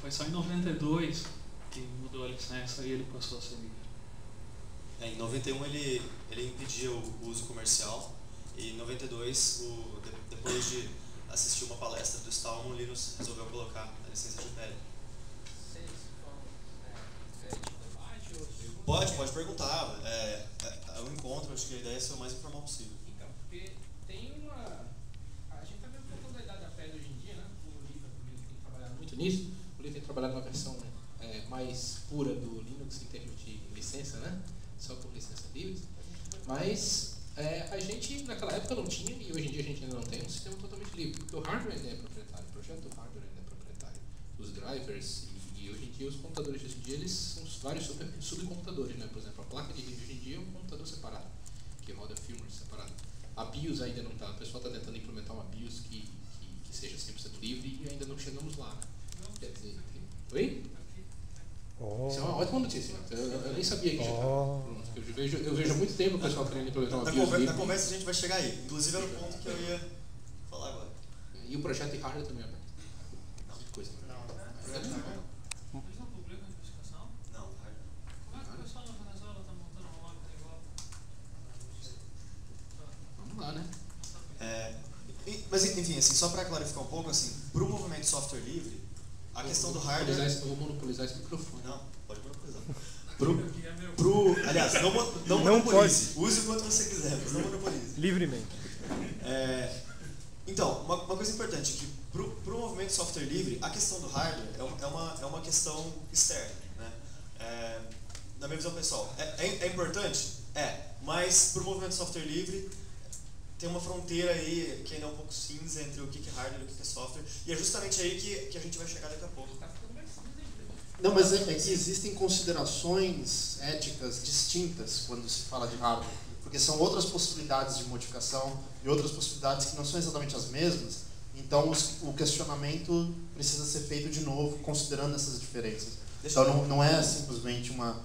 Foi só em 92 que mudou a licença e ele passou a ser livre. Em 91 ele impedia o uso comercial e em 92, depois de assistir uma palestra do Stallman, o Linus resolveu colocar a licença de GPL. Pode perguntar. É um encontro, acho que a ideia é ser o mais informal possível. Então, porque tem uma... A gente está vendo um pouco da idade da pedra hoje em dia, né? O Linus tem trabalhado muito nisso. O Linus tem trabalhado numa versão mais pura do Linux em termos de licença, né? Só por licença livre. Mas a gente naquela época não tinha, e hoje em dia a gente ainda não tem, um sistema totalmente livre. Porque o hardware ainda é proprietário, o projeto do hardware ainda é proprietário. Os drivers, e hoje em dia os computadores de hoje em dia eles são vários subcomputadores, né? Por exemplo, a placa de vídeo hoje em dia é um computador separado, que roda firmware separado. A BIOS ainda não está, o pessoal está tentando implementar uma BIOS que seja 100% livre e ainda não chegamos lá, né? Quer dizer, oi? Isso é uma ótima notícia. Eu nem sabia que já estava pronto. Eu vejo há muito tempo o pessoal querendo implementar uma BIOS livre. Na conversa a gente vai chegar aí. Inclusive era o ponto que eu ia falar agora. E o projeto de hardware também é aberto. Não, coisa. Eles não publicam a investigação? Não, hardware. Como é que o pessoal na Venezuela está montando um log igual? Vamos lá, né? Mas enfim, assim, só para clarificar um pouco, assim, para o movimento software livre, a questão do hardware... Eu vou monopolizar esse microfone. Não, pode monopolizar. Aliás, não monopolize. Use o quanto você quiser, mas não monopolize. Livremente. Então, uma coisa importante é que para o movimento software livre, a questão do hardware é uma questão externa. Né? Na minha visão pessoal, é importante? Mas para o movimento software livre, tem uma fronteira aí que ainda é um pouco cinza entre o que é hardware e o que é software, e é justamente aí que a gente vai chegar daqui a pouco. Não, mas é que existem considerações éticas distintas quando se fala de hardware, porque são outras possibilidades de modificação e outras possibilidades que não são exatamente as mesmas, então o questionamento precisa ser feito de novo, considerando essas diferenças. Então não é simplesmente uma